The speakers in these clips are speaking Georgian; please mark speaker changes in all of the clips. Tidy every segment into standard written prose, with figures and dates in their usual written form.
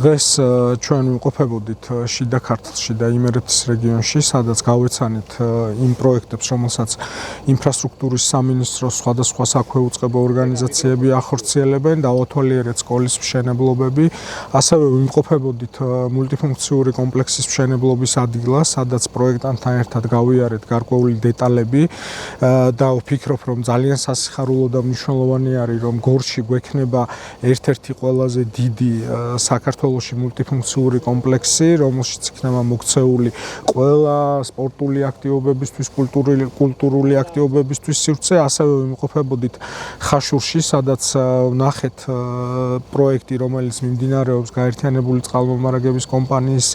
Speaker 1: დღეს ჩვენ ვიმყოფებოდით შიდა ქართლში და იმერეთის რეგიონში, სადაც გავეცანით იმ პროექტებს, რომელსაც ინფრასტრუქტურის სამინისტროს სხვადასხვა საქვეუწყებო ორგანიზაციები ახორციელებენ, დავათვალიერეთ სკოლის მშენებლობები, ასევე ვიმყოფებოდით მულტიფუნქციური კომპლექსის მშენებლობის ადგილას, სადაც პროექტანტთან ერთად გავიარეთ გარკვეული დეტალები და ვფიქრობ, რომ ძალიან სასიხარულო და მნიშვნელოვანი არის, რომ გორში გვექნება ერთ-ერთი ყველაზე დიდი საქართველოში მულტიფუნქციური კომპლექსი, რომელშიც იქნება მოქცეული ყველა სპორტული აქტივობებისთვის, კულტურული აქტივობებისთვის სივრცე, ასევე ვიმყოფებოდით ხაშურში, სადაც ვნახეთ პროექტი, რომელიც მიმდინარეობს გაერთიანებული წყალმომარაგების კომპანიის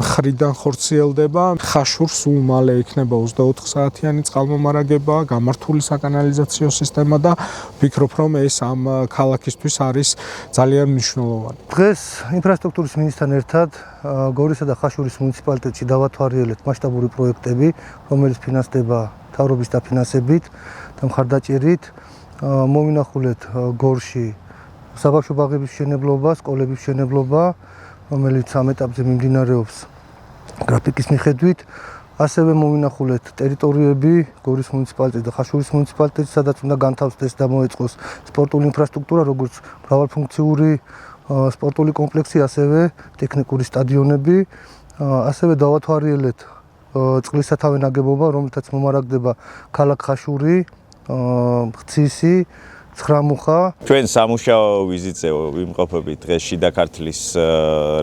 Speaker 1: მხრიდან ხორციელდება. ხაშურს სულ მალე იქნება 24 საათიანი წყალმომარაგება, გამართული საკანალიზაციო სისტემა და ვფიქრობ, რომ ეს ამ ქალაქისთვის არის ძალიან მნიშვნელოვანი.
Speaker 2: დღეს ინფრასტრუქტურის მინისტრთან ერთად გორისა და ხაშურის მუნიციპალიტეტში დავათვალიერეთ მასშტაბური პროექტები, რომელიც ფინანსდება მთავრობის დაფინანსებით და მხარდაჭერით. მოვინახულეთ გორში საბავშვო ბაღების მშენებლობა, სკოლების მშენებლობა, რომელიც ამ ეტაპზე მიმდინარეობს გრაფიკის მიხედვით. ასევე მოვინახულეთ ტერიტორიები გორის მუნიციპალიტეტში და ხაშურის მუნიციპალიტეტში, სადაც უნდა განთავსდეს და მოეწყოს სპორტული ინფრასტრუქტურა, როგორც მრავალფუნქციური სპორტული კომპლექსი, ასევე ტექნიკური სტადიონები. ასევე დავათვალიერეთ წყლის სათავე ნაგებობა, რომელთაც მომარაგდება ქალაქ ხაშური, ხცისი, ცხრამუხა.
Speaker 3: ჩვენ სამუშაო ვიზიტზე ვიმყოფებით დღეს შიდა ქართლის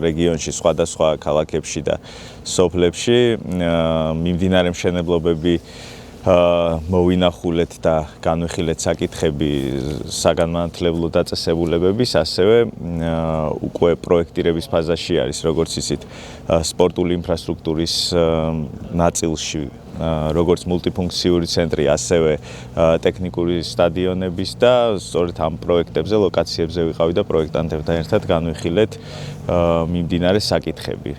Speaker 3: რეგიონში, სხვადასხვა ქალაქებში და სოფლებში. მიმდინარე მშენებლობები მოვინახულეთ და განვიხილეთ საკითხები საგანმანათლებლო დაწესებულებების, ასევე უკვე პროექტირების ფაზაში არის, როგორც იცით, სპორტული ინფრასტრუქტურის ნაწილში, როგორც მულტიფუნქციური ცენტრი, ასევე ტექნიკური სტადიონების და სწორედ ამ პროექტებზე, ლოკაციებზე ვიყავი და პროექტანტებთან ერთად განვიხილეთ მიმდინარე საკითხები.